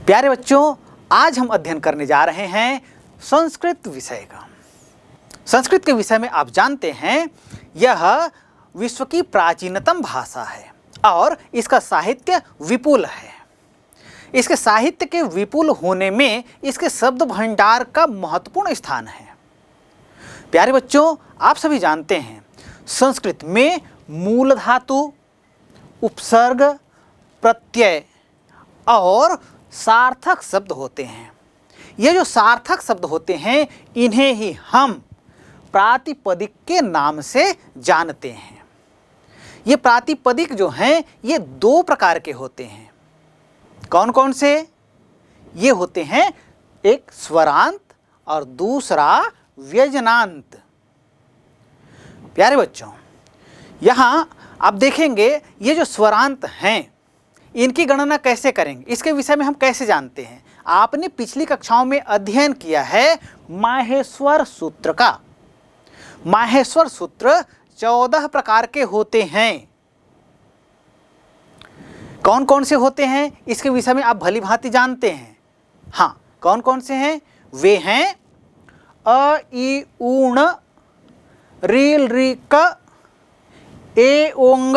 प्यारे बच्चों, आज हम अध्ययन करने जा रहे हैं संस्कृत विषय का। संस्कृत के विषय में आप जानते हैं यह विश्व की प्राचीनतम भाषा है और इसका साहित्य विपुल है। इसके साहित्य के विपुल होने में इसके शब्द भंडार का महत्वपूर्ण स्थान है। प्यारे बच्चों, आप सभी जानते हैं संस्कृत में मूल धातु, उपसर्ग, प्रत्यय और सार्थक शब्द होते हैं। ये जो सार्थक शब्द होते हैं इन्हें ही हम प्रातिपदिक के नाम से जानते हैं। ये प्रातिपदिक जो हैं ये दो प्रकार के होते हैं। कौन कौन से? ये होते हैं एक स्वरांत और दूसरा व्यंजनांत। प्यारे बच्चों, यहाँ आप देखेंगे ये जो स्वरांत हैं इनकी गणना कैसे करेंगे, इसके विषय में हम कैसे जानते हैं। आपने पिछली कक्षाओं में अध्ययन किया है माहेश्वर सूत्र का। माहेश्वर सूत्र 14 प्रकार के होते हैं। कौन कौन से होते हैं इसके विषय में आप भली भांति जानते हैं। हाँ, कौन कौन से हैं? वे हैं अ ई ऊण, रील री क, ए ओंग,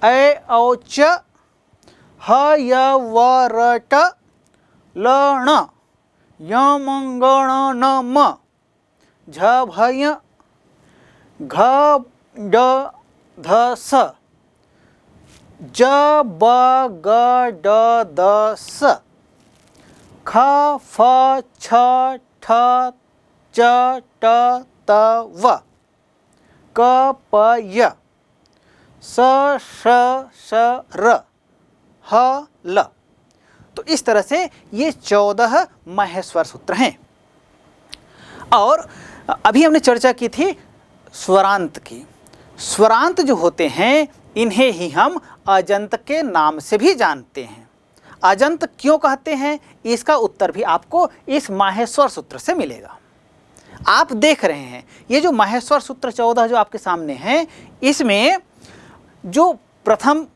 ऐ औच, ह य व र ट, ल ण, य म ग ण न म, झ भ य, घ ड ध स, ज ब ग ड द स, ख फ छ ठ च ट त व, क प य, स श स र, ह ल। तो इस तरह से ये 14 माहेश्वर सूत्र हैं। और अभी हमने चर्चा की थी स्वरांत की। स्वरांत जो होते हैं इन्हें ही हम अजंत के नाम से भी जानते हैं। अजंत क्यों कहते हैं इसका उत्तर भी आपको इस माहेश्वर सूत्र से मिलेगा। आप देख रहे हैं ये जो माहेश्वर सूत्र 14 जो आपके सामने हैं, इसमें जो प्रथम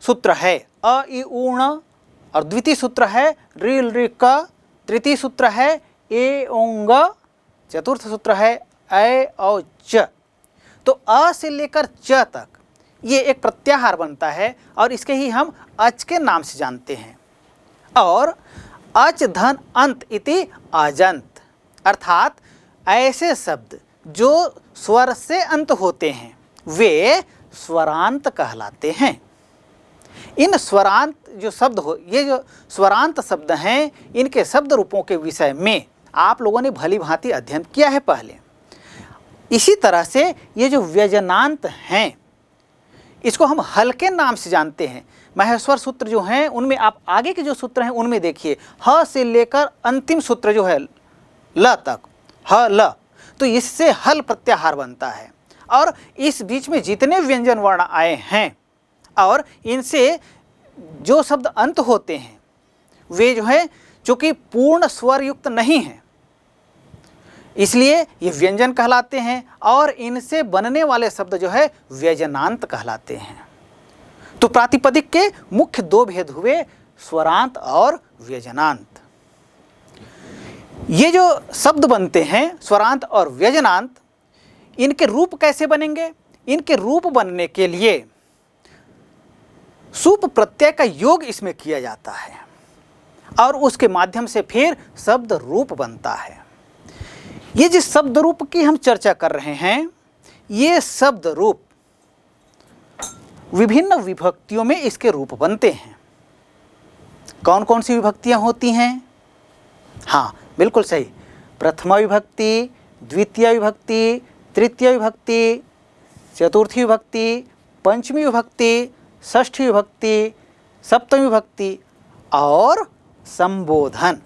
सूत्र है अ ई ऊण और द्वितीय सूत्र है रील री क, तृतीय सूत्र है ए ओंग, चतुर्थ सूत्र है ऐ औ च। तो अ से लेकर च तक ये एक प्रत्याहार बनता है और इसके ही हम अच के नाम से जानते हैं। और अच धन अंत इति अजंत, अर्थात ऐसे शब्द जो स्वर से अंत होते हैं वे स्वरांत कहलाते हैं। इन स्वरांत जो शब्द ये जो स्वरांत शब्द हैं इनके शब्द रूपों के विषय में आप लोगों ने भली भांति अध्ययन किया है पहले। इसी तरह से ये जो व्यंजनांत हैं इसको हम हल्के नाम से जानते हैं। माहेश्वर सूत्र जो हैं उनमें आप आगे के जो सूत्र हैं उनमें देखिए ह से लेकर अंतिम सूत्र जो है ल तक, ह ल, तो इससे हल प्रत्याहार बनता है। और इस बीच में जितने व्यंजन वर्ण आए हैं और इनसे जो शब्द अंत होते हैं वे जो है चूँकि पूर्ण स्वर युक्त नहीं हैं इसलिए ये व्यंजन कहलाते हैं और इनसे बनने वाले शब्द जो है व्यंजनांत कहलाते हैं। तो प्रातिपदिक के मुख्य दो भेद हुए स्वरांत और व्यंजनांत। ये जो शब्द बनते हैं स्वरांत और व्यंजनांत, इनके रूप कैसे बनेंगे? इनके रूप बनने के लिए सुप प्रत्यय का योग इसमें किया जाता है और उसके माध्यम से फिर शब्द रूप बनता है। ये जिस शब्द रूप की हम चर्चा कर रहे हैं ये शब्द रूप विभिन्न विभक्तियों में इसके रूप बनते हैं। कौन कौन सी विभक्तियां होती हैं? हाँ, बिल्कुल सही। प्रथमा विभक्ति, द्वितीय विभक्ति, तृतीय विभक्ति, चतुर्थी विभक्ति, पंचमी विभक्ति, षष्ठी विभक्ति, सप्तमी विभक्ति और संबोधन।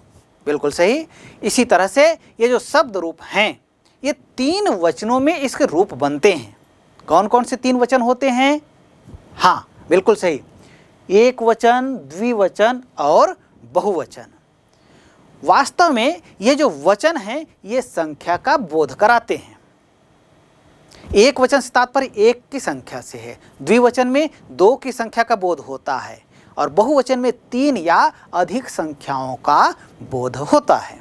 बिल्कुल सही। इसी तरह से ये जो शब्द रूप हैं ये 3 वचनों में इसके रूप बनते हैं। कौन कौन से 3 वचन होते हैं? हाँ, बिल्कुल सही। एक वचन, द्विवचन और बहुवचन। वास्तव में ये जो वचन हैं ये संख्या का बोध कराते हैं। एक वचन से तात्पर्य एक की संख्या से है, द्विवचन में 2 की संख्या का बोध होता है और बहुवचन में 3 या अधिक संख्याओं का बोध होता है।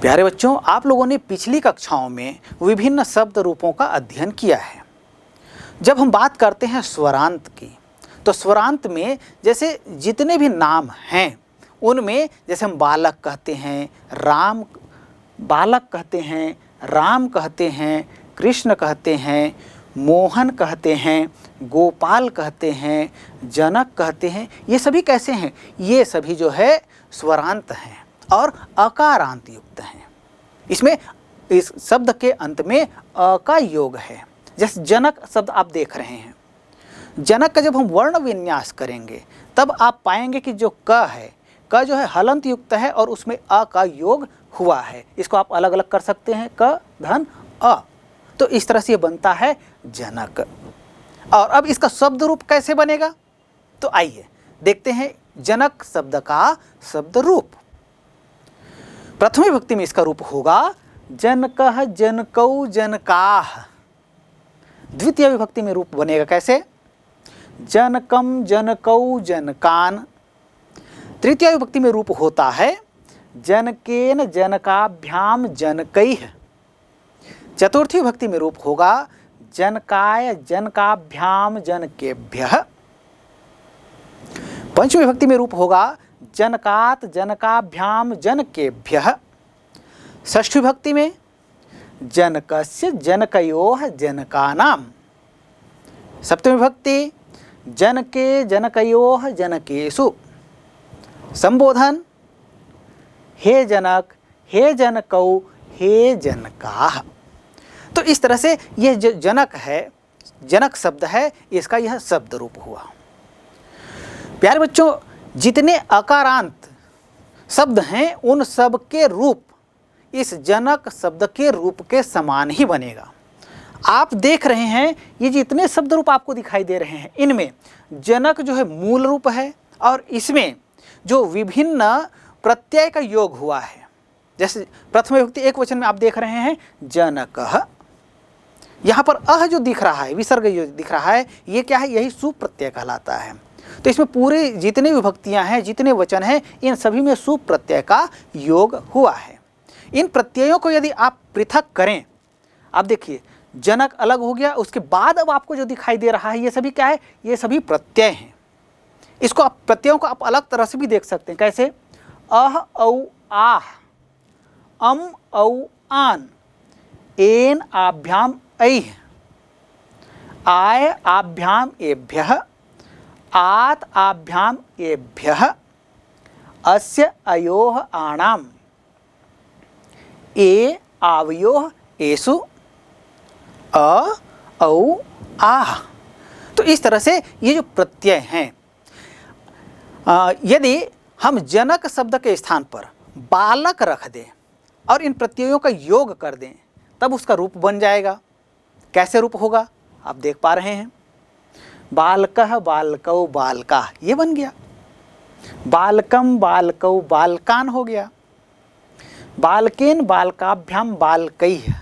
प्यारे बच्चों, आप लोगों ने पिछली कक्षाओं में विभिन्न शब्द रूपों का अध्ययन किया है। जब हम बात करते हैं स्वरांत की, तो स्वरांत में जैसे जितने भी नाम हैं उनमें जैसे हम बालक कहते हैं, बालक कहते हैं, राम कहते हैं, कृष्ण कहते हैं, मोहन कहते हैं, गोपाल कहते हैं, जनक कहते हैं, ये सभी कैसे हैं? ये सभी जो है स्वरांत हैं और अकारांत युक्त हैं। इसमें इस शब्द के अंत में अ का योग है। जैसे जनक शब्द आप देख रहे हैं, जनक का जब हम वर्ण विन्यास करेंगे तब आप पाएंगे कि जो क है, क जो है हलंत युक्त है और उसमें अ का योग हुआ है। इसको आप अलग अलग कर सकते हैं, क धन अ, तो इस तरह से ये बनता है जनक। और अब इसका शब्द रूप कैसे बनेगा, तो आइए देखते हैं जनक शब्द का शब्द रूप। प्रथम विभक्ति में इसका रूप होगा जनकः, जनकौ, जनकाः। द्वितीय विभक्ति में रूप बनेगा कैसे? जनकम, जनकौ, जनकान। तृतीय विभक्ति में रूप होता है जनकेन, जनकाभ्याम, जनकैः। चतुर्थी विभक्ति में रूप होगा जनकाय, जनकाभ्याम, जनकेभ्यः। पंचमी विभक्ति में रूप होगा जनकात, जनकाभ्याम, जनकेभ्यः। षष्ठी विभक्ति में जनकस्य, जनकयोः, जनकानां। सप्तमी विभक्ति जनके, जनकयोः, जनकेषु। संबोधन हे जनक, हे जनकौ, हे जनकाः। तो इस तरह से यह जो जनक है, जनक शब्द है, इसका यह शब्द रूप हुआ। प्यारे बच्चों, जितने अकारांत शब्द हैं उन सब के रूप इस जनक शब्द के रूप के समान ही बनेगा। आप देख रहे हैं ये जितने शब्द रूप आपको दिखाई दे रहे हैं, इनमें जनक जो है मूल रूप है और इसमें जो विभिन्न प्रत्यय का योग हुआ है। जैसे प्रथम विभक्ति एक वचन में आप देख रहे हैं जनकः, यहाँ पर अह जो दिख रहा है, विसर्ग जो दिख रहा है, ये क्या है? यही सुप प्रत्यय कहलाता है। तो इसमें पूरे जितने विभक्तियां हैं, जितने वचन हैं, इन सभी में सुप प्रत्यय का योग हुआ है। इन प्रत्ययों को यदि आप पृथक करें, आप देखिए जनक अलग हो गया, उसके बाद अब आपको जो दिखाई दे रहा है ये सभी क्या है? ये सभी प्रत्यय हैं। इसको आप प्रत्ययों को आप अलग तरह से भी देख सकते हैं। कैसे? अह, औ, आह, अम, औ, आन, एन, आभ्याम, ऐह, आय, आभ्याम, एभ्यः, आत, आभ्याम, एभ्यः, अस्य, अयोः, आणाम, ए, आवयोः, एषु, अ, औ, आह। तो इस तरह से ये जो प्रत्यय हैं, यदि हम जनक शब्द के स्थान पर बालक रख दें और इन प्रत्ययों का योग कर दें तब उसका रूप बन जाएगा। कैसे रूप होगा आप देख पा रहे हैं। बालकः, बालकौ, बालकाः, ये बन गया। बालकम, बालकौ, बालकान हो गया। बालकेन, बालकाभ्याम, बालकैः।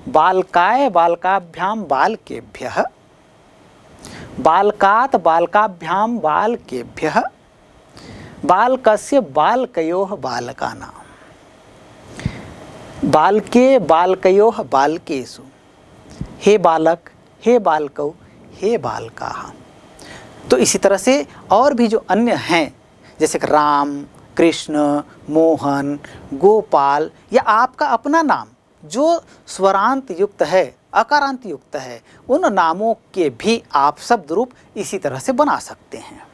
बालकाय, बालकाभ्याम, बालकेभ्यः। बालकात, बालकाभ्याम, बालकेभ्यः। बालकस्य, बालकयोः, बालकानां। बालके, बालकयोः, बालकेषु। हे बालक, हे बालकौ, हे बालकाः। तो इसी तरह से और भी जो अन्य हैं, जैसे कि राम, कृष्ण, मोहन, गोपाल, या आपका अपना नाम जो स्वरांत युक्त है, अकारांत युक्त है, उन नामों के भी आप शब्द रूप इसी तरह से बना सकते हैं।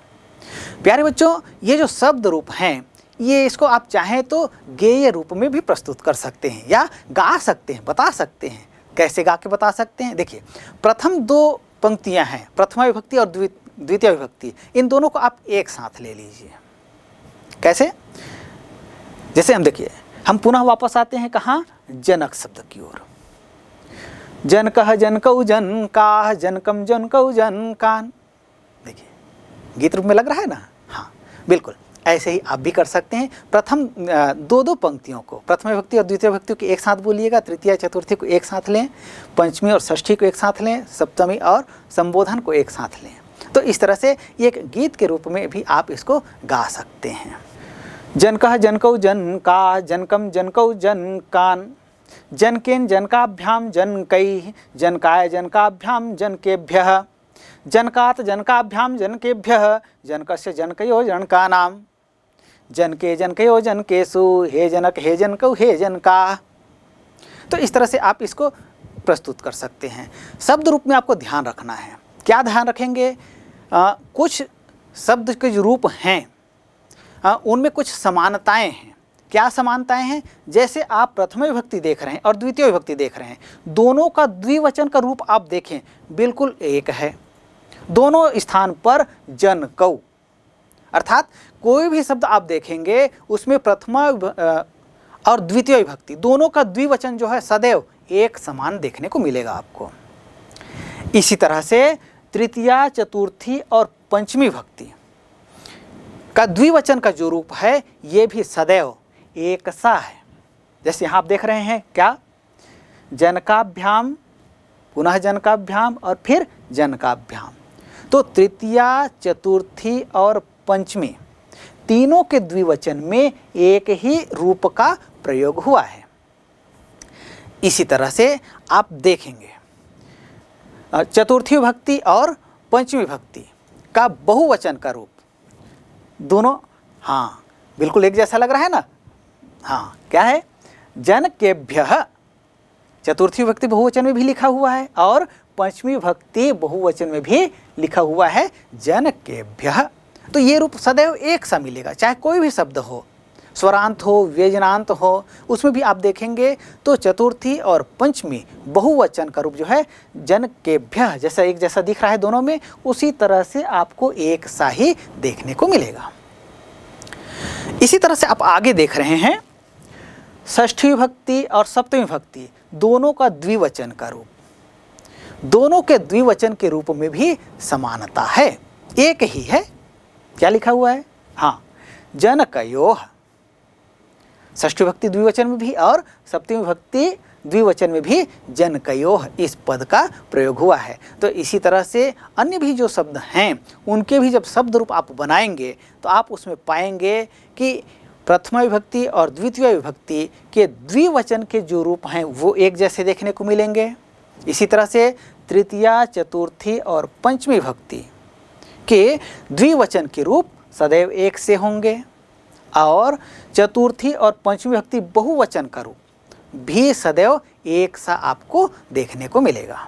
प्यारे बच्चों, ये जो शब्द रूप हैं, ये इसको आप चाहें तो गेय रूप में भी प्रस्तुत कर सकते हैं या गा सकते हैं, बता सकते हैं। कैसे गा के बता सकते हैं? देखिए, प्रथम दो पंक्तियां हैं, प्रथमा विभक्ति और द्वितीय विभक्ति, इन दोनों को आप एक साथ ले लीजिए। कैसे? जैसे हम देखिए, हम पुनः वापस आते हैं कहाँ? जनक शब्द की ओर। जनकः, जनकौ, जनकाः, जनकम, जनकौ, जनकान। देखिए गीत रूप में लग रहा है ना? हाँ, बिल्कुल ऐसे ही आप भी कर सकते हैं। प्रथम दो पंक्तियों को, प्रथम विभक्ति और द्वितीय विभक्ति को एक साथ बोलिएगा, तृतीय चतुर्थी को एक साथ लें, पंचमी और षष्ठी को एक साथ लें, सप्तमी और संबोधन को एक साथ लें। तो इस तरह से एक गीत के रूप में भी आप इसको गा सकते हैं। जनकः जनकौ जनका जनकम जनकौ जनकान जनकेन जनकाभ्याम जनकैः जनकाय जनकाभ्याम जनकेभ्यः जनकात् जनकाभ्याम जनकेभ्यः जनकस्य जनकयो जनकानां जनके जनकयो जनकेषु हे जनक हे जनकौ हे जनका। तो इस तरह से आप इसको प्रस्तुत कर सकते हैं। शब्द रूप में आपको ध्यान रखना है। क्या ध्यान रखेंगे? कुछ शब्द के जो रूप हैं उनमें कुछ समानताएं हैं। क्या समानताएं हैं? जैसे आप प्रथम विभक्ति देख रहे हैं और द्वितीय विभक्ति देख रहे हैं, दोनों का द्विवचन का रूप आप देखें बिल्कुल एक है। दोनों स्थान पर जनकौ, अर्थात कोई भी शब्द आप देखेंगे उसमें प्रथमा और द्वितीय विभक्ति दोनों का द्विवचन जो है सदैव एक समान देखने को मिलेगा आपको। इसी तरह से तृतीया, चतुर्थी और पंचमी विभक्ति का द्विवचन का जो रूप है ये भी सदैव एक सा है। जैसे यहाँ आप देख रहे हैं क्या, जनकाभ्याम, पुनः जनकाभ्याम और फिर जनकाभ्याम। तो तृतीया, चतुर्थी और पंचमी तीनों के द्विवचन में एक ही रूप का प्रयोग हुआ है। इसी तरह से आप देखेंगे चतुर्थी विभक्ति और पंचमी विभक्ति का बहुवचन का रूप दोनों बिल्कुल एक जैसा लग रहा है ना। क्या है? जनकेभ्यः चतुर्थी विभक्ति बहुवचन में भी लिखा हुआ है और पंचमी विभक्ति बहुवचन में भी लिखा हुआ है जनकेभ्यः। तो ये रूप सदैव एक सा मिलेगा, चाहे कोई भी शब्द हो, स्वरांत हो, व्यजनांत हो, उसमें भी आप देखेंगे तो चतुर्थी और पंचमी बहुवचन का रूप जो है जनकेभ्यः जैसा एक जैसा दिख रहा है दोनों में, उसी तरह से आपको एक सा ही देखने को मिलेगा। इसी तरह से आप आगे देख रहे हैं षष्ठी विभक्ति और सप्तमी विभक्ति दोनों का द्विवचन का रूप, दोनों के द्विवचन के रूप में भी समानता है, एक ही है। क्या लिखा हुआ है? जनकयोः, षष्ठी विभक्ति द्विवचन में भी और सप्तमी विभक्ति द्विवचन में भी जनकयोः इस पद का प्रयोग हुआ है। तो इसी तरह से अन्य भी जो शब्द हैं उनके भी जब शब्द रूप आप बनाएंगे तो आप उसमें पाएंगे कि प्रथमा विभक्ति और द्वितीय विभक्ति के द्विवचन के जो रूप हैं वो एक जैसे देखने को मिलेंगे। इसी तरह से तृतीया, चतुर्थी और पंचमी विभक्ति के द्विवचन के रूप सदैव एक से होंगे और चतुर्थी और पंचमी विभक्ति बहुवचन का रूप भी सदैव एक सा आपको देखने को मिलेगा।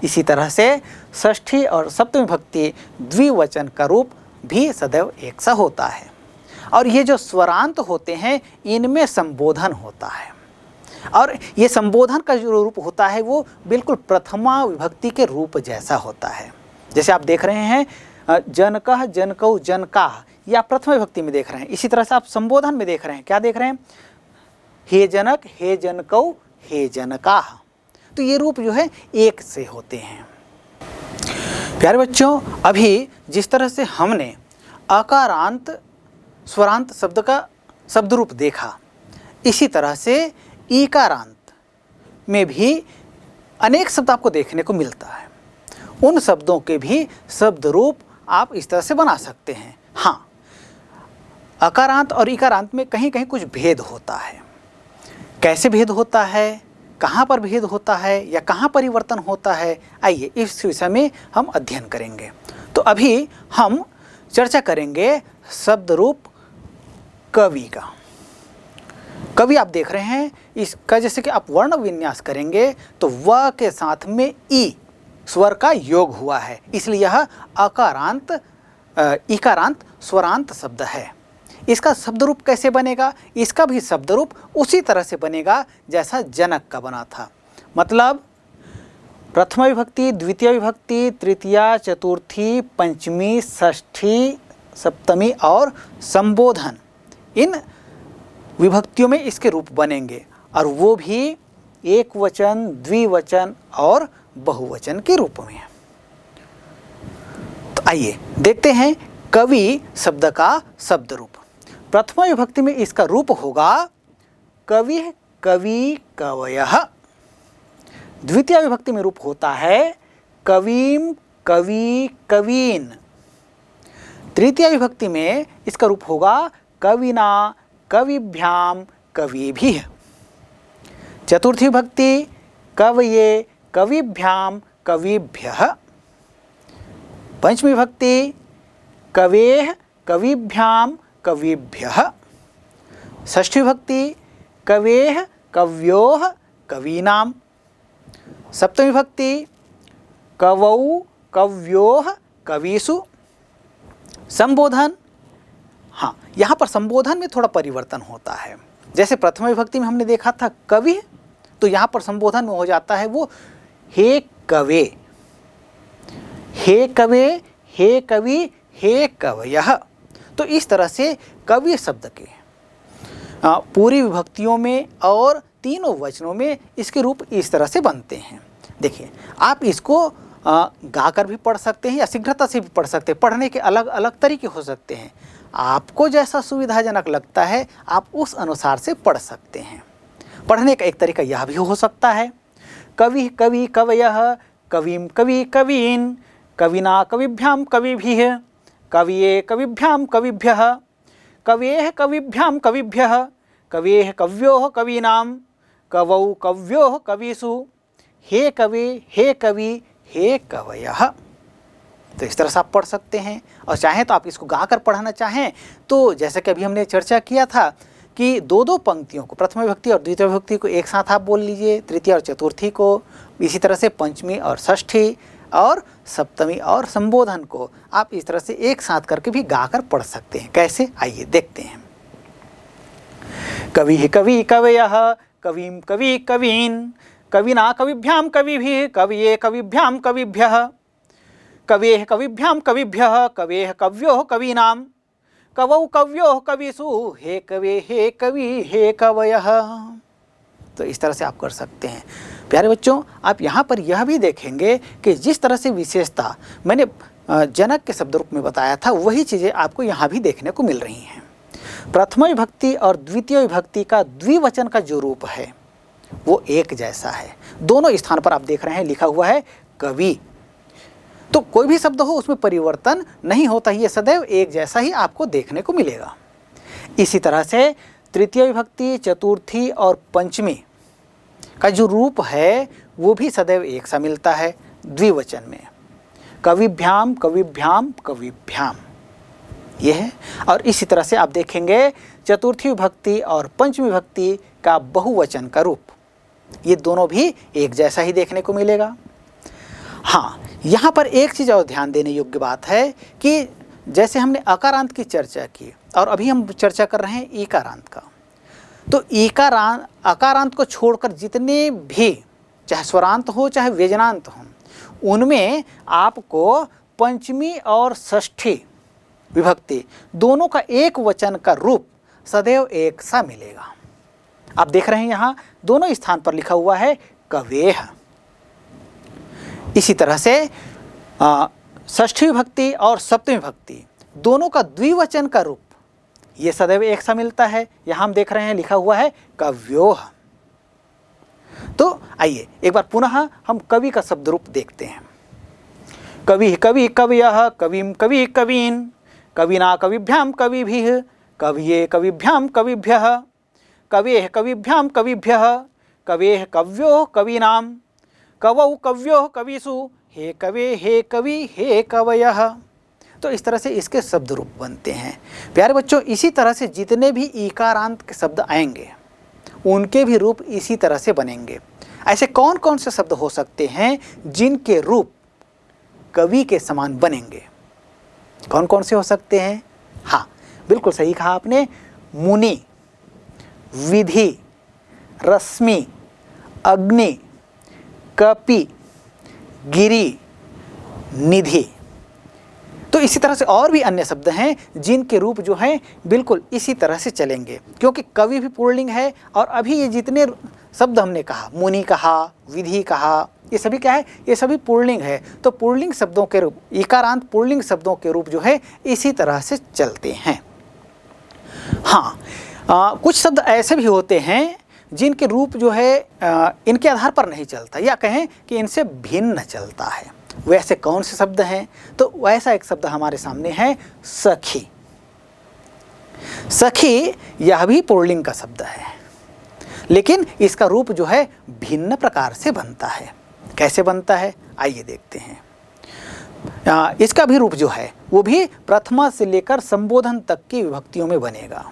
इसी तरह से षष्ठी और सप्तमी विभक्ति द्विवचन का रूप भी सदैव एक सा होता है। और ये जो स्वरांत होते हैं इनमें संबोधन होता है और ये संबोधन का जो रूप होता है वो बिल्कुल प्रथमा विभक्ति के रूप जैसा होता है। जैसे आप देख रहे हैं जनकः, जनकौ, जनकाः, या प्रथमा विभक्ति में देख रहे हैं। इसी तरह से आप संबोधन में देख रहे हैं, क्या देख रहे हैं? हे जनक, हे जनकौ, हे जनकाः। तो ये रूप जो है एक से होते हैं। प्यारे बच्चों, अभी जिस तरह से हमने अकारांत स्वरांत शब्द का शब्द रूप देखा, इसी तरह से ईकारांत में भी अनेक शब्द आपको देखने को मिलता है। उन शब्दों के भी शब्द रूप आप इस तरह से बना सकते हैं। अकारांत और इकारांत में कहीं कहीं कुछ भेद होता है। कैसे भेद होता है, कहाँ पर भेद होता है या कहाँ परिवर्तन होता है, आइए इस विषय में हम अध्ययन करेंगे। तो अभी हम चर्चा करेंगे शब्द रूप कवि का। कवि आप देख रहे हैं, इसका जैसे कि आप वर्ण विन्यास करेंगे तो व के साथ में ई स्वर का योग हुआ है, इसलिए यह अकारांत इकारांत स्वरांत शब्द है। इसका शब्द रूप कैसे बनेगा? इसका भी शब्द रूप उसी तरह से बनेगा जैसा जनक का बना था। मतलब प्रथमा विभक्ति, द्वितीय विभक्ति, तृतीया, चतुर्थी, पंचमी, षष्ठी, सप्तमी और संबोधन, इन विभक्तियों में इसके रूप बनेंगे और वो भी एक वचन, द्विवचन और बहुवचन के रूप में। तो आइए देखते हैं कवि शब्द का शब्द रूप। प्रथमा विभक्ति में इसका रूप होगा कवि, कवि, कवयः। द्वितीय विभक्ति में रूप होता है कविम, कवि, कवीन तृतीय विभक्ति में इसका रूप होगा कविना कविभ्याम कविभिः। चतुर्थी विभक्ति कवये कविभ्याम कविभ्यः। पंचमी विभक्ति कवेः कविभ्याम कविभ्यः। षष्ठी विभक्ति कवेः कव्योः कवीनाम। सप्तमी विभक्ति कवौ कव्योः कवीषु। संबोधन, हाँ यहाँ पर संबोधन में थोड़ा परिवर्तन होता है। जैसे प्रथम विभक्ति में हमने देखा था कवि, तो यहाँ पर संबोधन में हो जाता है वो हे कवे, हे कवे, हे कवि, हे कवयः। तो इस तरह से कवि शब्द के पूरी विभक्तियों में और तीनों वचनों में इसके रूप इस तरह से बनते हैं। देखिए, आप इसको गाकर भी पढ़ सकते हैं या शीघ्रता से भी पढ़ सकते हैं। पढ़ने के अलग अलग तरीके हो सकते हैं। आपको जैसा सुविधाजनक लगता है आप उस अनुसार से पढ़ सकते हैं। पढ़ने का एक तरीका यह भी हो सकता है कवि कवि कवयः कविम कवि कवीन कविना कविभ्याम कविभिः कविये कविभ्याम कविभ्यः कवेः कविभ्याम कविभ्यः कवेः कव्योः कवीनाम कवौ कव्योः कवीषु हे कवे हे कवि हे कवयः। तो इस तरह से आप पढ़ सकते हैं। और चाहें तो आप इसको गाकर पढ़ना चाहें तो जैसे कि अभी हमने चर्चा किया था कि दो दो पंक्तियों को, प्रथम विभक्ति और द्वितीय विभक्ति को एक साथ आप बोल लीजिए, तृतीय और चतुर्थी को, इसी तरह से पंचमी और षष्ठी और सप्तमी और संबोधन को आप इस तरह से एक साथ करके भी गाकर पढ़ सकते हैं। कैसे, आइए देखते हैं। कवि कवि कवयः कविम कवि कवीन कविना कविभ्याम कविभिः कविये कविभ्याम कविभ्यः कवेः कविभ्याम कविभ्यः कवेः कव्योः कवीनाम कवौ कव्योः कवीषु हे कवे हे कवि हे कवयः। तो इस तरह से आप कर सकते हैं। प्यारे बच्चों, आप यहाँ पर यह भी देखेंगे कि जिस तरह से विशेषता मैंने जनक के शब्द रूप में बताया था वही चीज़ें आपको यहाँ भी देखने को मिल रही हैं। प्रथम विभक्ति और द्वितीय विभक्ति का द्विवचन का जो रूप है वो एक जैसा है। दोनों स्थान पर आप देख रहे हैं लिखा हुआ है कवि। तो कोई भी शब्द हो उसमें परिवर्तन नहीं होता, ये सदैव एक जैसा ही आपको देखने को मिलेगा। इसी तरह से तृतीय विभक्ति, चतुर्थी और पंचमी का जो रूप है वो भी सदैव एक सा मिलता है द्विवचन में, कविभ्याम कविभ्याम कविभ्याम, ये है। और इसी तरह से आप देखेंगे चतुर्थी विभक्ति और पंचमी विभक्ति का बहुवचन का रूप, ये दोनों भी एक जैसा ही देखने को मिलेगा। हाँ, यहाँ पर एक चीज़ और ध्यान देने योग्य बात है कि जैसे हमने अकारांत की चर्चा की और अभी हम चर्चा कर रहे हैं ईकारांत का, तो अकारांत को छोड़कर जितने भी चाहे स्वरांत हो चाहे व्यजनांत हो उनमें आपको पंचमी और षष्ठी विभक्ति दोनों का एक वचन का रूप सदैव एक सा मिलेगा। आप देख रहे हैं यहाँ दोनों स्थान पर लिखा हुआ है कवेः। इसी तरह से षष्ठी विभक्ति और सप्तमी विभक्ति दोनों का द्विवचन का रूप ये सदैव एक सा मिलता है। यहाँ हम देख रहे हैं लिखा हुआ है कव्योः। तो आइए एक बार पुनः हम कवि का शब्द रूप देखते हैं। कवि कवि कवयः कविम कवि कवीन कविना कविभ्याम कविभिः कविये कविभ्याम कविभ्यः कवेः कविभ्याम कविभ्यः कवेः कव्योः कवीनाम कवौ कव्योः कवीषु हे कवे हे कवि हे कवयः। तो इस तरह से इसके शब्द रूप बनते हैं। प्यारे बच्चों, इसी तरह से जितने भी ईकारांत के शब्द आएंगे उनके भी रूप इसी तरह से बनेंगे। ऐसे कौन कौन से शब्द हो सकते हैं जिनके रूप कवि के समान बनेंगे? कौन कौन से हो सकते हैं? हाँ, बिल्कुल सही कहा आपने। मुनि, विधि, रश्मि, अग्नि, कपि, गिरि, निधि। तो इसी तरह से और भी अन्य शब्द हैं जिनके रूप जो हैं बिल्कुल इसी तरह से चलेंगे, क्योंकि कवि भी पुल्लिंग है और अभी ये जितने शब्द हमने कहा, मुनि कहा, विधि कहा, ये सभी क्या है? ये सभी पुल्लिंग है। तो पुल्लिंग शब्दों के रूप, ईकारांत पुल्लिंग शब्दों के रूप जो है इसी तरह से चलते हैं। हाँ, कुछ शब्द ऐसे भी होते हैं जिनके रूप जो है इनके आधार पर नहीं चलता, या कहें कि इनसे भिन्न चलता है। वैसे कौन से शब्द हैं? तो वैसा एक शब्द हमारे सामने है सखी। सखी यह भी पुल्लिंग का शब्द है, लेकिन इसका रूप जो है भिन्न प्रकार से बनता है। कैसे बनता है आइए देखते हैं। इसका भी रूप जो है वो भी प्रथमा से लेकर संबोधन तक की विभक्तियों में बनेगा,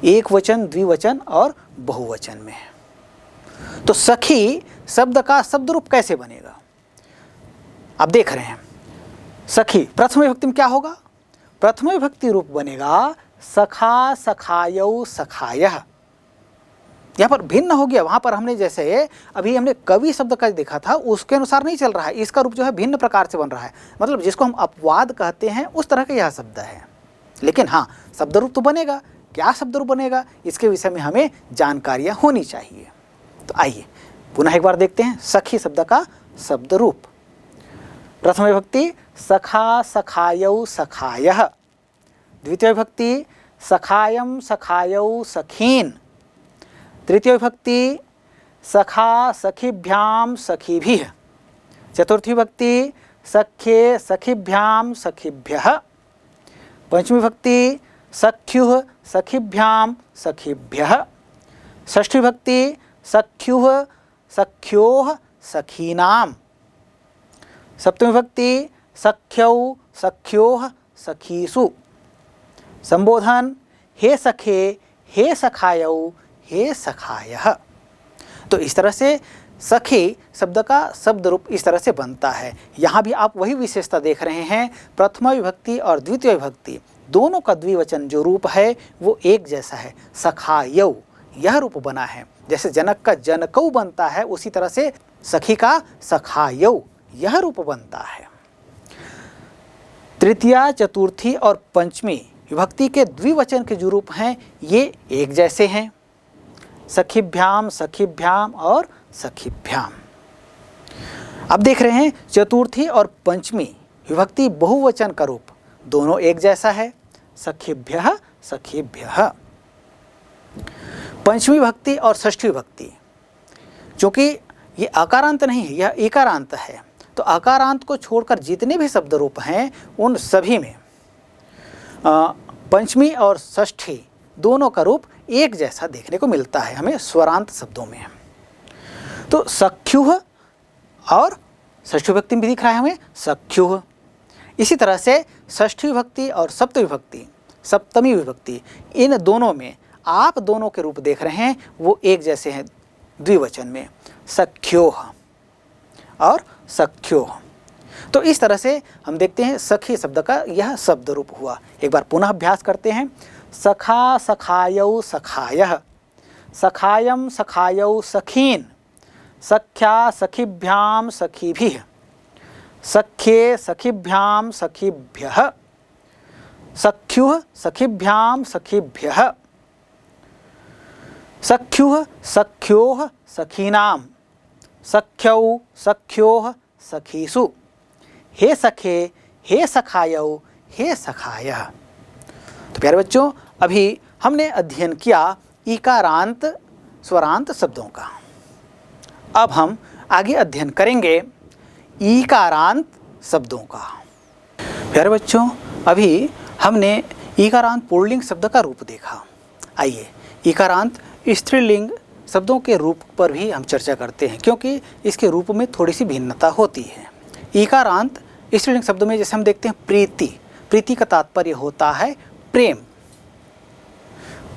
एक वचन, द्विवचन और बहुवचन में। तो सखी शब्द का शब्द रूप कैसे बनेगा? आप देख रहे हैं, सखी प्रथम विभक्ति में क्या होगा? प्रथम विभक्ति रूप बनेगा सखा, सखायौ, सखायः। यहाँ पर भिन्न हो गया। वहाँ पर हमने जैसे अभी हमने कवि शब्द का देखा था उसके अनुसार नहीं चल रहा है, इसका रूप जो है भिन्न प्रकार से बन रहा है। मतलब जिसको हम अपवाद कहते हैं उस तरह का यह शब्द है। लेकिन हाँ, शब्द रूप तो बनेगा। क्या शब्द रूप बनेगा इसके विषय में हमें जानकारियाँ होनी चाहिए। तो आइए पुनः एक बार देखते हैं सखी शब्द का शब्द रूप। प्रथम विभक्ति सखा, सखायौ, सखायः। द्वितीय विभक्ति सखायम, सखायौ, सखीन। तृतीय विभक्ति सखा, सखिभ्याम, सखीभिः। चतुर्थी विभक्ति सख्ये, सखिभ्याम, सखिभ्यः। पंचमी विभक्ति सख्युः, सखिभ्याम, सखीभ्यः। षष्ठी विभक्ति सख्युः, सख्योः, सखीनाम। सप्तमी विभक्ति सख्यौ, सख्योः, सखीसु। संबोधन हे सखे, हे सखायौ, हे सखायः। तो इस तरह से सखी शब्द का शब्द रूप इस तरह से बनता है। यहाँ भी आप वही विशेषता देख रहे हैं, प्रथमा विभक्ति और द्वितीय विभक्ति दोनों का द्विवचन जो रूप है वो एक जैसा है, सखायौ यह रूप बना है। जैसे जनक का जनकौ बनता है उसी तरह से सखी का सखायौ यह रूप बनता है। तृतीया, चतुर्थी और पंचमी विभक्ति के द्विवचन के जो रूप हैं ये एक जैसे हैं, सखिभ्याम, सखिभ्याम और सखिभ्याम। अब देख रहे हैं चतुर्थी और पंचमी विभक्ति बहुवचन का रूप दोनों एक जैसा है, सखिभ्यः, सखीभ्यः। पंचमी विभक्ति और षष्ठी विभक्ति चूँकि ये आकारांत नहीं है, यह एकारांत है, तो आकारांत को छोड़कर जितने भी शब्द रूप हैं उन सभी में पंचमी और षष्ठी दोनों का रूप एक जैसा देखने को मिलता है हमें स्वरांत शब्दों में। तो सख्युः और षष्ठी विभक्ति में भी दिख रहा है हमें सख्युः। इसी तरह से षष्ठी विभक्ति और सप्तमी विभक्ति, सप्तमी विभक्ति, इन दोनों में आप दोनों के रूप देख रहे हैं वो एक जैसे हैं द्विवचन में, सख्योः और सख्योः। तो इस तरह से हम देखते हैं सखी शब्द का यह शब्द रूप हुआ। एक बार पुनः अभ्यास करते हैं। सखा, सखायौ, सखायः। सखायम, सखायौ, सखीन। सख्या, सखिभ्याम, सखीभिः। सख्ये, सखिभ्याम, सखीभ्यः। सख्युः, सखिभ्याम, सखीभ्यः। सख्युः, सख्योः, सखीनाम। सख्यौ, सख्योः, सखीसु। हे सखे, हे सखायौ, हे सखायः। तो प्यारे बच्चों, अभी हमने अध्ययन किया ईकारांत स्वरांत शब्दों का। अब हम आगे अध्ययन करेंगे ईकारांत शब्दों का। प्यारे बच्चों, अभी हमने ईकारांत पुल्लिंग शब्द का रूप देखा। आइए ईकारांत स्त्रीलिंग शब्दों के रूप पर भी हम चर्चा करते हैं, क्योंकि इसके रूप में थोड़ी सी भिन्नता होती है। ईकारांत स्त्रीलिंग शब्द में जैसे हम देखते हैं प्रीति, प्रीति का तात्पर्य होता है प्रेम।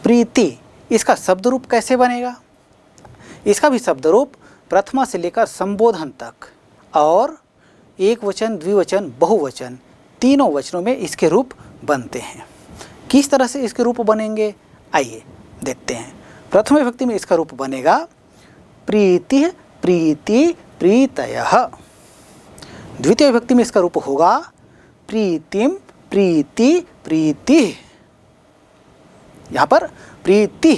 प्रीति इसका शब्द रूप कैसे बनेगा? इसका भी शब्द रूप प्रथमा से लेकर संबोधन तक और एक वचन, द्विवचन, बहुवचन तीनों वचनों में इसके रूप बनते हैं। किस तरह से इसके रूप बनेंगे आइए देखते हैं। प्रथम विभक्ति में इसका रूप बनेगा प्रीति, प्रीति, प्रीतयः। द्वितीय विभक्ति में इसका रूप होगा प्रीतिम, प्रीति, प्रीति। यहाँ पर प्रीति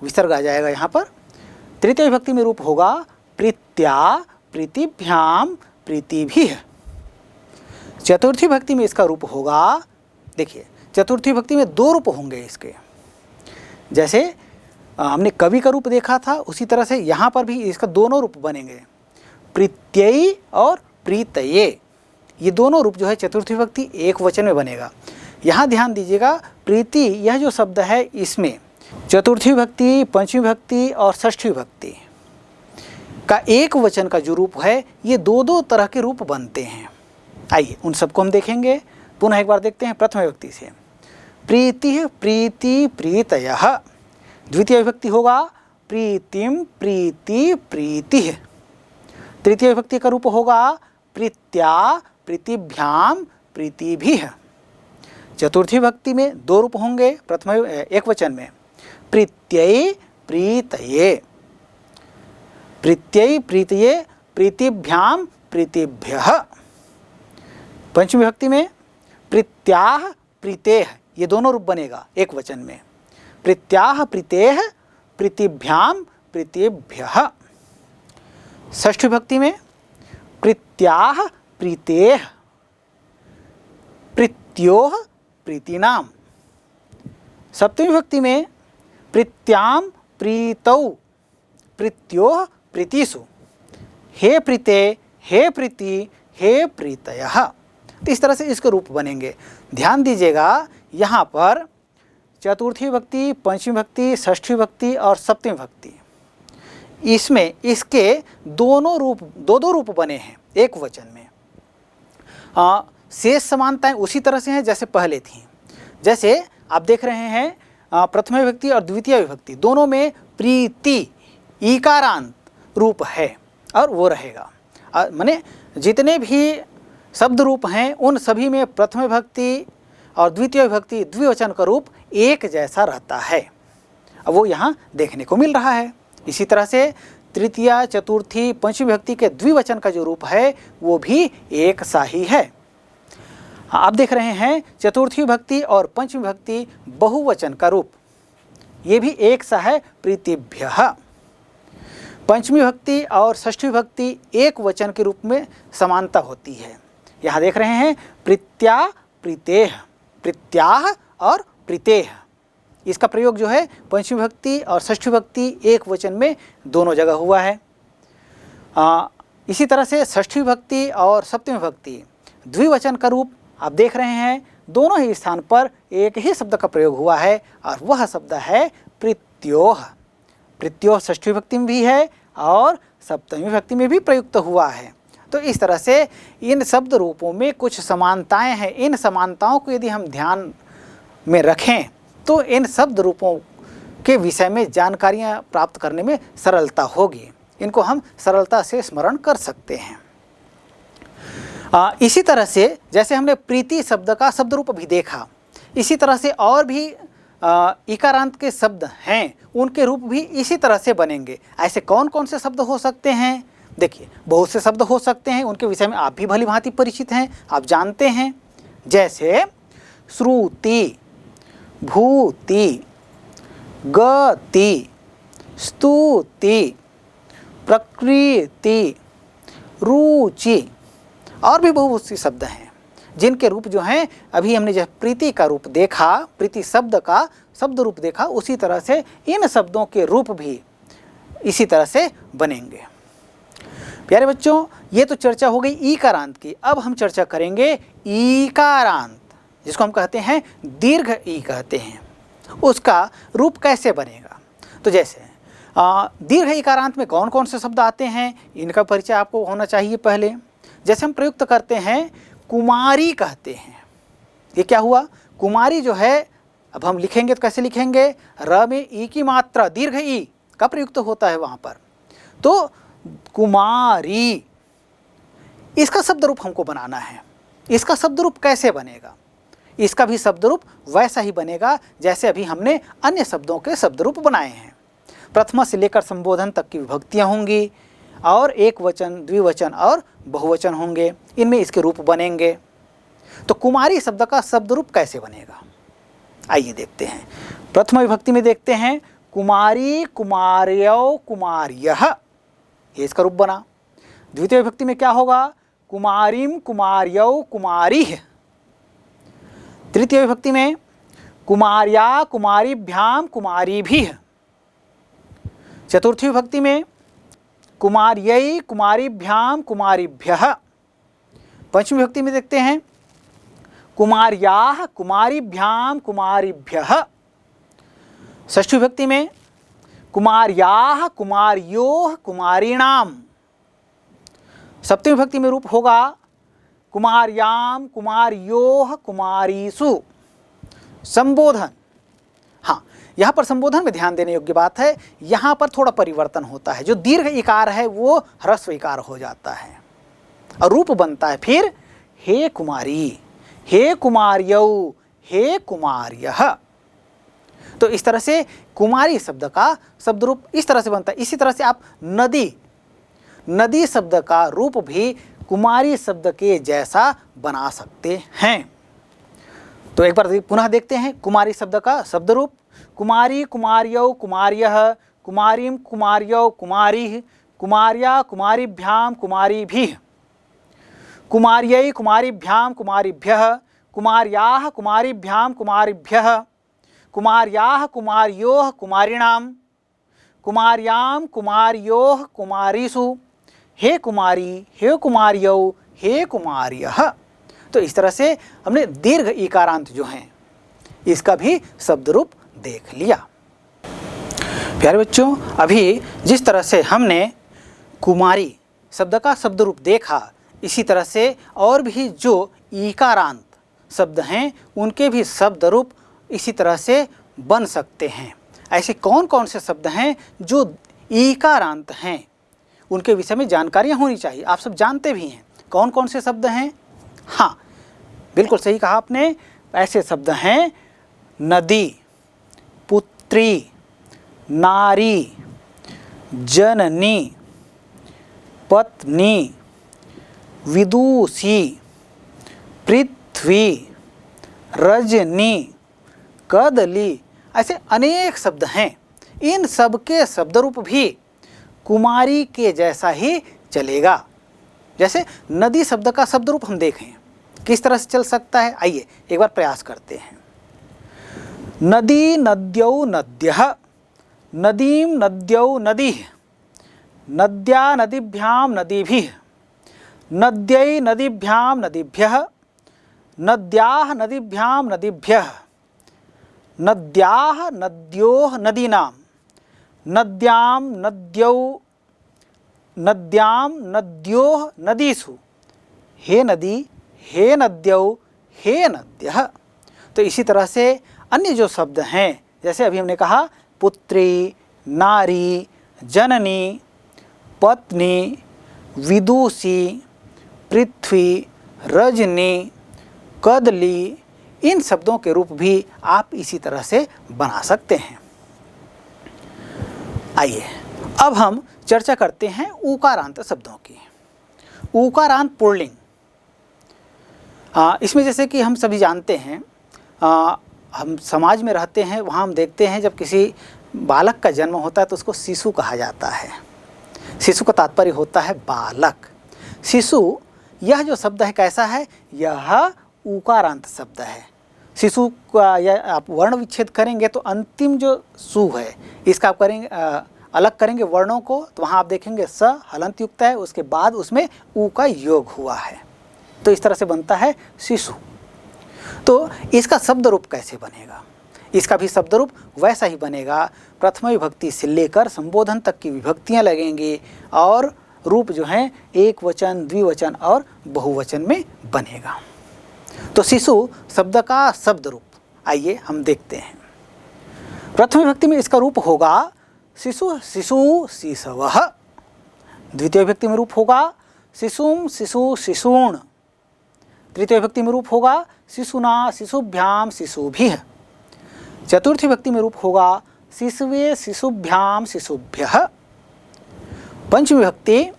विसर्ग आ जाएगा यहाँ पर। तृतीय विभक्ति में रूप होगा प्रीत्या, प्रीतिभ्याम, प्रीतिभिः। चतुर्थी विभक्ति में इसका रूप होगा, देखिए चतुर्थी विभक्ति में दो रूप होंगे इसके। जैसे हमने कवि का रूप देखा था उसी तरह से यहाँ पर भी इसका दोनों रूप बनेंगे, प्रीत्ययी और प्रीतये, ये दोनों रूप जो है चतुर्थी विभक्ति एक वचन में बनेगा। यहाँ ध्यान दीजिएगा, प्रीति यह जो शब्द है इसमें चतुर्थी विभक्ति, पंचमी विभक्ति और षष्ठी विभक्ति का एक वचन का जो रूप है ये दो दो तरह के रूप बनते हैं। आइए उन सबको हम देखेंगे। पुनः एक बार देखते हैं प्रथम विभक्ति से। प्रीति प्रीति प्रीतयः, द्वितीय विभक्ति होगा प्रीतिम प्रीति प्रीतिः, तृतीय विभक्ति का रूप होगा प्रीत्या प्रीतिभ्याम प्रीतिभिः। चतुर्थी विभक्ति में दो रूप होंगे, प्रथम एक वचन में प्रीत्यै प्रीतये, प्रीत्यै प्रीतये प्रीतिभ्याम प्रीतिभ्यः। पंचमी विभक्ति में प्रीत्याः प्रीतेः, ये दोनों रूप बनेगा एक वचन में, प्रीत्याः प्रीतेः प्रीतिभ्याम प्रीतिभ्यः। षष्ठी विभक्ति में प्रीत्याः प्रीतेः प्रीत्योः प्रीतिनाम। सप्तमी विभक्ति में प्रीत्याम प्रीतौ प्रीत्योः प्रीतिषु, हे प्रीते हे प्रीति हे प्रीतयः। तो इस तरह से इसके रूप बनेंगे। ध्यान दीजिएगा, यहाँ पर चतुर्थी विभक्ति, पंचमी विभक्ति, षष्ठी विभक्ति और सप्तमी विभक्ति, इसमें इसके दोनों रूप दो दो रूप बने हैं एक वचन में। शेष समानताएं उसी तरह से हैं जैसे पहले थीं। जैसे आप देख रहे हैं प्रथम विभक्ति और द्वितीय विभक्ति दोनों में प्रीति ईकारांत रूप है और वो रहेगा। माने जितने भी शब्द रूप हैं उन सभी में प्रथम विभक्ति और द्वितीय विभक्ति द्विवचन का रूप एक जैसा रहता है। अब वो यहाँ देखने को मिल रहा है। इसी तरह से तृतीय चतुर्थी पंचमी विभक्ति के द्विवचन का जो रूप है वो भी एक सा ही है। आप देख रहे हैं चतुर्थी विभक्ति और पंचमी विभक्ति बहुवचन का रूप, ये भी एक सा है, प्रीतिभ्यः। पंचमी विभक्ति और षष्ठी विभक्ति एक वचन के रूप में समानता होती है। यहाँ देख रहे हैं प्रीत्या प्रीतेः, प्रीत्याः और प्रीतेः, इसका प्रयोग जो है पंचमी विभक्ति और षष्ठी विभक्ति एक वचन में दोनों जगह हुआ है। इसी तरह से षष्ठी विभक्ति और सप्तमी विभक्ति द्विवचन का रूप आप देख रहे हैं, दोनों ही स्थान पर एक ही शब्द का प्रयोग हुआ है और वह शब्द है प्रीत्योः। प्रीत्योः षष्ठी विभक्ति में भी है और सप्तमी विभक्ति में भी प्रयुक्त हुआ है। तो इस तरह से इन शब्द रूपों में कुछ समानताएं हैं। इन समानताओं को यदि हम ध्यान में रखें तो इन शब्द रूपों के विषय में जानकारियां प्राप्त करने में सरलता होगी। इनको हम सरलता से स्मरण कर सकते हैं। इसी तरह से जैसे हमने प्रीति शब्द का शब्द रूप भी देखा, इसी तरह से और भी इकारांत के शब्द हैं, उनके रूप भी इसी तरह से बनेंगे। ऐसे कौन कौन से शब्द हो सकते हैं? देखिए, बहुत से शब्द हो सकते हैं, उनके विषय में आप भी भली भांति परिचित हैं, आप जानते हैं। जैसे श्रुति, भूति, गति, स्तुति, प्रकृति, रुचि और भी बहुत सी शब्द हैं जिनके रूप जो हैं अभी हमने जब प्रीति का रूप देखा, प्रीति शब्द का शब्द रूप देखा, उसी तरह से इन शब्दों के रूप भी इसी तरह से बनेंगे। प्यारे बच्चों, ये तो चर्चा हो गई ईकारांत की। अब हम चर्चा करेंगे ईकारांत, जिसको हम कहते हैं दीर्घ ई कहते हैं, उसका रूप कैसे बनेगा। तो जैसे दीर्घ ईकारांत में कौन कौन से शब्द आते हैं, इनका परिचय आपको होना चाहिए पहले। जैसे हम प्रयुक्त करते हैं कुमारी कहते हैं, ये क्या हुआ? कुमारी जो है, अब हम लिखेंगे तो कैसे लिखेंगे? र में ई की मात्रा दीर्घ ई का प्रयुक्त होता है वहाँ पर। तो कुमारी, इसका शब्द रूप हमको बनाना है। इसका शब्द रूप कैसे बनेगा? इसका भी शब्द रूप वैसा ही बनेगा जैसे अभी हमने अन्य शब्दों के शब्द रूप बनाए हैं। प्रथमा से लेकर संबोधन तक की विभक्तियाँ होंगी और एक वचन, द्विवचन और बहुवचन होंगे, इनमें इसके रूप बनेंगे। तो कुमारी शब्द का शब्द रूप कैसे बनेगा, आइए देखते हैं। प्रथम विभक्ति में देखते हैं कुमारी, कुमार्यौ, कुमार्यः, ये इसका रूप बना। द्वितीय विभक्ति में क्या होगा? कुमारीम, कुमार्यौ, कुमारीः। तृतीय विभक्ति में कुमार्या, कुमारीभ्याम, कुमारीभिः। चतुर्थी विभक्ति में कुमार्यै, कुमारीभ्याम, कुमारीभ्यः। पंचमी विभक्ति में देखते हैं कुमार्याः कुमारीभ्याम कुमारीभ्यः। षष्ठी विभक्ति में कुमार्याः कुमार्योः कुमारीणाम। सप्तमी विभक्ति में रूप होगा कुमार्याम कुमार्योः कुमारीषु। संबोधन, हाँ यहाँ पर संबोधन में ध्यान देने योग्य बात है, यहाँ पर थोड़ा परिवर्तन होता है। जो दीर्घ इकार है वो ह्रस्व इकार हो जाता है और रूप बनता है फिर हे कुमारी, हे कुमार्यौ, हे कुमार्यः। तो इस तरह से कुमारी शब्द का शब्द रूप इस तरह से बनता है। इसी तरह से आप नदी, नदी शब्द का रूप भी कुमारी शब्द के जैसा बना सकते हैं। तो एक बार पुनः देखते हैं कुमारी शब्द का शब्द रूप कुमारी कुमार्यौ कुमार्यः, कुमारीं कुमार्यौ कुमारीः, कुमार्या कुमारीभ्याम कुमारीभिः, कुमार्यै कुमारीभ्याम कुमारीभ्यः, कुमार्याः कुमारीभ्याम कुमारीभ्यः, कुमार्याः कुमार्योः कुमारीणाम, कुमार्यां कुमार्योः कुमारीषु, हे कुमारी, हे कुमार्यौ, हे कुमार्यः। तो इस तरह से हमने दीर्घ इकारांत जो हैं इसका भी शब्द रूप देख लिया। प्यारे बच्चों, अभी जिस तरह से हमने कुमारी शब्द का शब्द रूप देखा, इसी तरह से और भी जो ईकारांत शब्द हैं उनके भी शब्द रूप इसी तरह से बन सकते हैं। ऐसे कौन कौन से शब्द हैं जो ईकारांत हैं, उनके विषय में जानकारियाँ होनी चाहिए। आप सब जानते भी हैं कौन कौन से शब्द हैं। हाँ, बिल्कुल सही कहा आपने। ऐसे शब्द हैं नदी, पुत्री, नारी, जननी, पत्नी, विदुषी, पृथ्वी, रजनी, कदली। ऐसे अनेक शब्द हैं। इन सब के शब्द रूप भी कुमारी के जैसा ही चलेगा। जैसे नदी शब्द का शब्द रूप हम देखें किस तरह से चल सकता है, आइए एक बार प्रयास करते हैं। नदी नद्यौ नद्यः, नदीं नद्यौ नदीः, नद्या नदीभ्यां नदीभिः, नद्यै नदीभ्यां नदीभ्यः, नद्याः नदीभ्यां नदीभ्यः, नद्याः नद्योः नदीनां, नद्यां नद्यौ नद्यां नद्योः नदीषु, हे नदी, हे नद्यौ, हे नद्यः। तो इसी तरह से अन्य जो शब्द हैं, जैसे अभी हमने कहा पुत्री, नारी, जननी, पत्नी, विदुषी, पृथ्वी, रजनी, कदली, इन शब्दों के रूप भी आप इसी तरह से बना सकते हैं। आइए अब हम चर्चा करते हैं ऊकारांत शब्दों की। ऊकारांत पुल्लिंग, इसमें जैसे कि हम सभी जानते हैं, हम समाज में रहते हैं, वहाँ हम देखते हैं जब किसी बालक का जन्म होता है तो उसको शिशु कहा जाता है। शिशु का तात्पर्य होता है बालक। शिशु यह जो शब्द है कैसा है, यह ऊकारांत शब्द है। शिशु का यह आप वर्ण विच्छेद करेंगे तो अंतिम जो सु है इसका आप करेंगे अलग करेंगे वर्णों को, तो वहाँ आप देखेंगे स हलंत युक्त है, उसके बाद उसमें ऊ का योग हुआ है। तो इस तरह से बनता है शिशु। तो इसका शब्द रूप कैसे बनेगा, इसका भी शब्द रूप वैसा ही बनेगा। प्रथम विभक्ति से लेकर संबोधन तक की विभक्तियाँ लगेंगी और रूप जो है एक वचन, द्विवचन और बहुवचन में बनेगा। तो शिशु शब्द का शब्द रूप आइए हम देखते हैं। प्रथम विभक्ति में इसका रूप होगा शिशु शिशु शिशवः। द्वितीय विभक्ति में रूप होगा शिशुम शिशु शिशूण। तृतीय विभक्ति में रूप होगा शिशुना शिशुभ्याम शिशुभिः। चतुर्थी विभक्ति में रूप होगा शिशुवे शिशुभ्याम शिशुभ्यः। पंचमी विभक्ति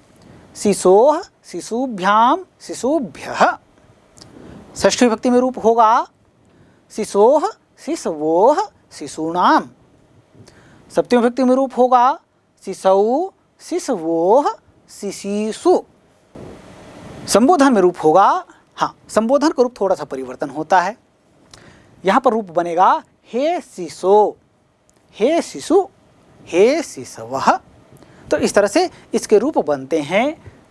शिशोः शिशुभ्याम शिशुभ्यः। षष्ठी विभक्ति में रूप होगा शिशोः शिशवोः शिशूणाम। सप्तमी विभक्ति में रूप होगा शिशौ शिशवोः शिशिषु। संबोधन में रूप होगा, हाँ संबोधन का रूप थोड़ा सा परिवर्तन होता है। यहाँ पर रूप बनेगा हे शिशो, हे शिशु, हे शिशवः। तो इस तरह से इसके रूप बनते हैं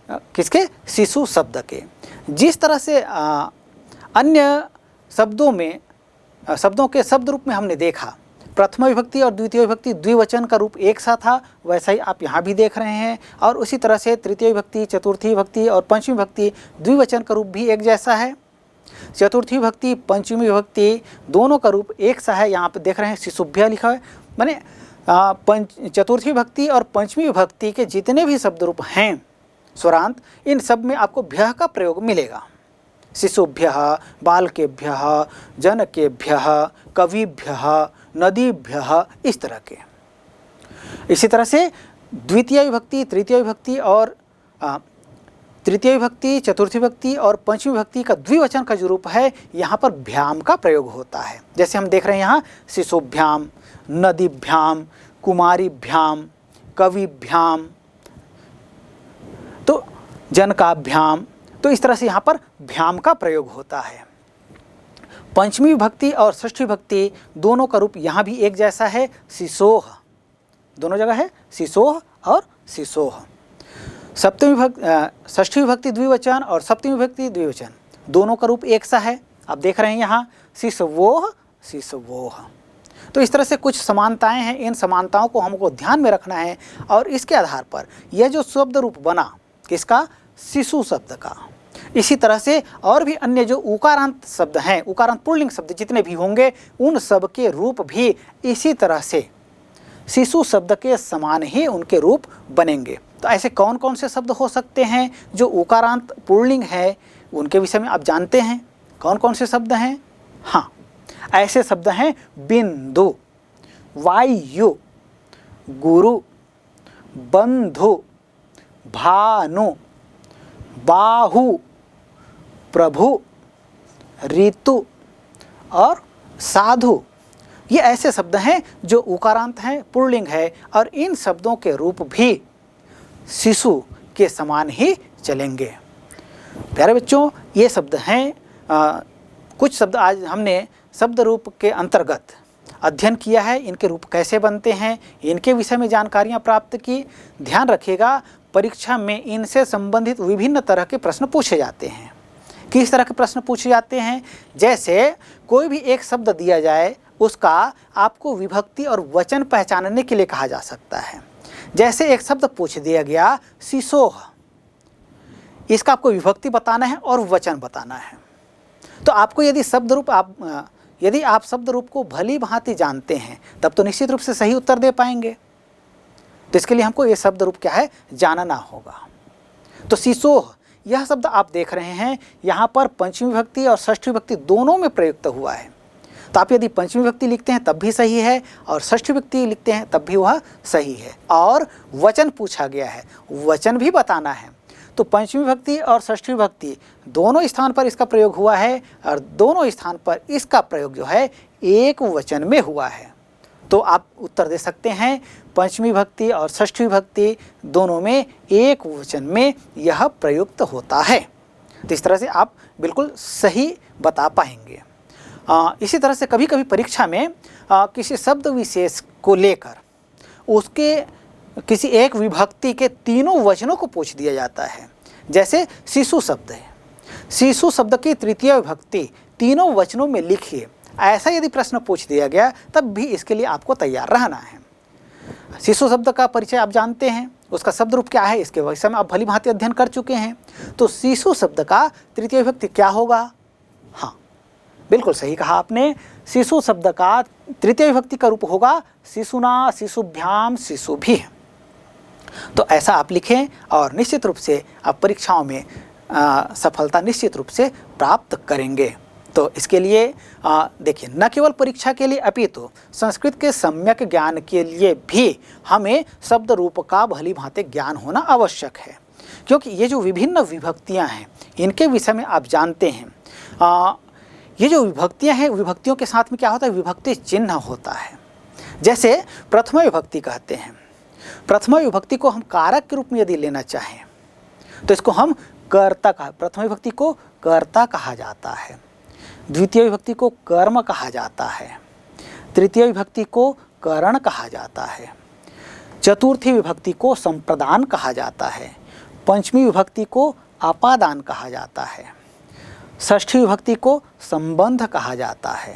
किसके? शिशु शब्द के। जिस तरह से अन्य शब्दों में शब्दों के शब्द रूप में हमने देखा, प्रथमा विभक्ति और द्वितीय विभक्ति द्विवचन का रूप एक सा था, वैसा ही आप यहाँ भी देख रहे हैं। और उसी तरह से तृतीय विभक्ति, चतुर्थी विभक्ति और पंचमी विभक्ति द्विवचन का रूप भी एक जैसा है। चतुर्थी विभक्ति, पंचमी विभक्ति दोनों का रूप एक सा है। यहाँ पे देख रहे हैं शिशुभ्य लिखा है, माने चतुर्थी विभक्ति और पंचमी विभक्ति के जितने भी शब्द रूप हैं स्वरांत, इन सब में आपको भ्यः का प्रयोग मिलेगा। शिशुभ्यः, बालकेभ्यः, जनकेभ्यः, कविभ्यः, नदीभ्यः, इस तरह के। इसी तरह से द्वितीय विभक्ति, तृतीय विभक्ति और तृतीय विभक्ति, चतुर्थी विभक्ति और पंचमी विभक्ति का द्विवचन का जो रूप है, यहाँ पर भ्याम का प्रयोग होता है। जैसे हम देख रहे हैं यहाँ शिशुभ्याम, नदीभ्याम, कुमारीभ्याम, कविभ्याम, तो जनकाभ्याम, तो इस तरह से यहाँ पर भ्याम का प्रयोग होता है। पंचमी विभक्ति और षष्ठी विभक्ति दोनों का रूप यहाँ भी एक जैसा है, शिशोह, दोनों जगह है शिशोह और शिशोह। षष्ठी विभक्ति द्विवचन और सप्तमी विभक्ति द्विवचन दोनों का रूप एक सा है। आप देख रहे हैं यहाँ शिशवोह, शिशवोह। तो इस तरह से कुछ समानताएं हैं, इन समानताओं को हमको ध्यान में रखना है और इसके आधार पर यह जो शब्द रूप बना किसका? शिशु शब्द का। इसी तरह से और भी अन्य जो उकारांत शब्द हैं, उकारांत पुल्लिंग शब्द जितने भी होंगे, उन सब के रूप भी इसी तरह से शिशु शब्द के समान ही उनके रूप बनेंगे। तो ऐसे कौन कौन से शब्द हो सकते हैं जो उकारांत पुल्लिंग है, उनके विषय में आप जानते हैं कौन कौन से शब्द हैं? हाँ, ऐसे शब्द हैं बिंदु, वायु, गुरु, बंधु, भानु, बाहु, प्रभु, ऋतु और साधु। ये ऐसे शब्द हैं जो उकारांत हैं, पुल्लिंग है, और इन शब्दों के रूप भी शिशु के समान ही चलेंगे। प्यारे बच्चों, ये शब्द हैं कुछ शब्द आज हमने शब्द रूप के अंतर्गत अध्ययन किया है। इनके रूप कैसे बनते हैं, इनके विषय में जानकारियाँ प्राप्त की। ध्यान रखिएगा, परीक्षा में इनसे संबंधित विभिन्न तरह के प्रश्न पूछे जाते हैं। किस तरह के प्रश्न पूछे जाते हैं? जैसे कोई भी एक शब्द दिया जाए, उसका आपको विभक्ति और वचन पहचानने के लिए कहा जा सकता है। जैसे एक शब्द पूछ दिया गया शिशोह, इसका आपको विभक्ति बताना है और वचन बताना है। तो आपको यदि आप शब्द रूप को भली भांति जानते हैं, तब तो निश्चित रूप से सही उत्तर दे पाएंगे। तो इसके लिए हमको ये शब्द रूप क्या है जानना होगा। तो शिशोह, यह शब्द आप देख रहे हैं यहाँ पर पंचमी विभक्ति और षष्ठी विभक्ति दोनों में प्रयुक्त हुआ है। तो आप यदि पंचमी विभक्ति लिखते हैं तब भी सही है, और षष्ठी विभक्ति लिखते हैं तब भी वह सही है। और वचन पूछा गया है, वचन भी बताना है। तो पंचमी विभक्ति और षष्ठी विभक्ति दोनों स्थान पर इसका प्रयोग हुआ है, और दोनों स्थान पर इसका प्रयोग जो है एक वचन में हुआ है। तो आप उत्तर दे सकते हैं पंचमी विभक्ति और षष्ठी विभक्ति दोनों में एक वचन में यह प्रयुक्त होता है। तो इस तरह से आप बिल्कुल सही बता पाएंगे। इसी तरह से कभी कभी परीक्षा में किसी शब्द विशेष को लेकर उसके किसी एक विभक्ति के तीनों वचनों को पूछ दिया जाता है। जैसे शिशु शब्द है, शिशु शब्द की तृतीय विभक्ति तीनों वचनों में लिखिए, ऐसा यदि प्रश्न पूछ दिया गया तब भी इसके लिए आपको तैयार रहना है। शिशु शब्द का परिचय आप जानते हैं, उसका शब्द रूप क्या है, इसके विषय में आप भली भांति अध्ययन कर चुके हैं। तो शिशु शब्द का तृतीय विभक्ति क्या होगा? हाँ, बिल्कुल सही कहा आपने, शिशु शब्द का तृतीय विभक्ति का रूप होगा शिशुना, शिशुभ्याम, शिशुभिः। तो ऐसा आप लिखें और निश्चित रूप से आप परीक्षाओं में सफलता निश्चित रूप से प्राप्त करेंगे। तो इसके लिए देखिए, न केवल परीक्षा के लिए अपितु संस्कृत के सम्यक ज्ञान के लिए भी हमें शब्द रूप का भली भांति ज्ञान होना आवश्यक है। क्योंकि ये जो विभिन्न विभक्तियां हैं, इनके विषय में आप जानते हैं। ये जो विभक्तियां हैं, विभक्तियों के साथ में क्या होता है, विभक्ति चिन्ह होता है। जैसे प्रथमा विभक्ति कहते हैं, प्रथमा विभक्ति को हम कारक के रूप में यदि लेना चाहें तो इसको हम कर्ता कहा, प्रथमा विभक्ति को कर्ता कहा जाता है, द्वितीय विभक्ति को कर्म कहा जाता है, तृतीय विभक्ति को करण कहा जाता है, चतुर्थी विभक्ति को संप्रदान कहा जाता है, पंचमी विभक्ति को अपादान कहा जाता है, षष्ठी विभक्ति को संबंध कहा जाता है,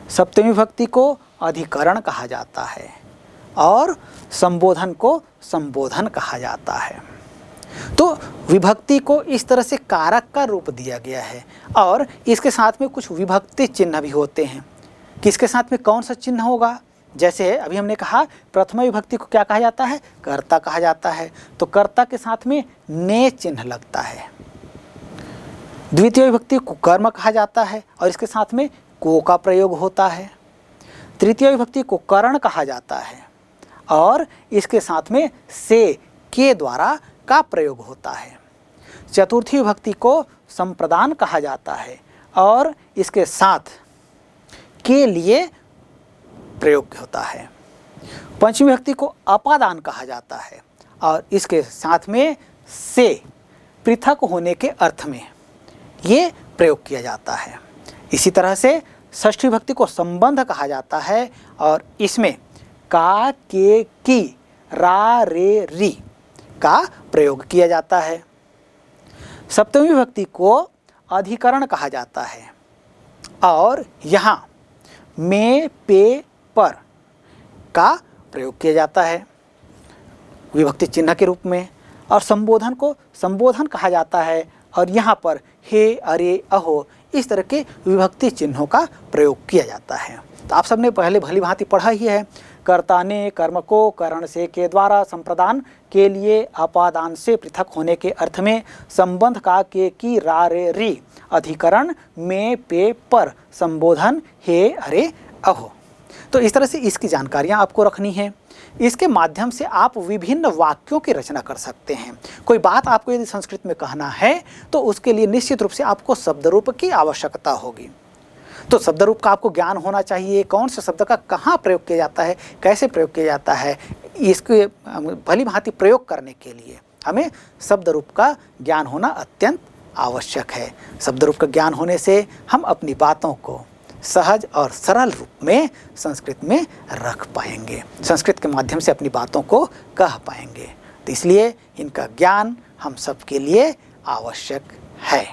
सप्तमी विभक्ति को अधिकरण कहा जाता है और संबोधन को संबोधन कहा जाता है। तो विभक्ति को इस तरह से कारक का रूप दिया गया है और इसके साथ में कुछ विभक्ति चिन्ह भी होते हैं। किसके साथ में कौन सा चिन्ह होगा? जैसे अभी हमने कहा प्रथम विभक्ति को क्या कहा जाता है? कर्ता कहा जाता है, तो कर्ता के साथ में ने चिन्ह लगता है। द्वितीय विभक्ति को कर्म कहा जाता है और इसके साथ में को का प्रयोग होता है। तृतीय विभक्ति को करण कहा जाता है और इसके साथ में से के द्वारा का प्रयोग होता है। चतुर्थी विभक्ति को संप्रदान कहा जाता है और इसके साथ के लिए प्रयोग होता है। पंचमी विभक्ति को अपादान कहा जाता है और इसके साथ में से पृथक होने के अर्थ में ये प्रयोग किया जाता है। इसी तरह से षष्ठी विभक्ति को संबंध कहा जाता है और इसमें का, के, की, रा, रे, री का प्रयोग किया जाता है। सप्तमी विभक्ति को अधिकरण कहा जाता है और यहाँ में, पे, पर का प्रयोग किया जाता है विभक्ति चिन्ह के रूप में। और संबोधन को संबोधन कहा जाता है और यहाँ पर हे, अरे, अहो इस तरह के विभक्ति चिन्हों का प्रयोग किया जाता है। तो आप सबने पहले भली भांति पढ़ा ही है। कर्ता ने कर्म को करण से के द्वारा संप्रदान के लिए अपादान से पृथक होने के अर्थ में संबंध का, के, की, रा, रे, री, अधिकरण में, पे, पर, संबोधन हे, अरे, अहो। तो इस तरह से इसकी जानकारियाँ आपको रखनी है। इसके माध्यम से आप विभिन्न वाक्यों की रचना कर सकते हैं। कोई बात आपको यदि संस्कृत में कहना है तो उसके लिए निश्चित रूप से आपको शब्द रूप की आवश्यकता होगी। तो शब्द रूप का आपको ज्ञान होना चाहिए, कौन से शब्द का कहाँ प्रयोग किया जाता है, कैसे प्रयोग किया जाता है। इसके भली भांति प्रयोग करने के लिए हमें शब्द रूप का ज्ञान होना अत्यंत आवश्यक है। शब्द रूप का ज्ञान होने से हम अपनी बातों को सहज और सरल रूप में संस्कृत में रख पाएंगे, संस्कृत के माध्यम से अपनी बातों को कह पाएंगे। तो इसलिए इनका ज्ञान हम सबके लिए आवश्यक है।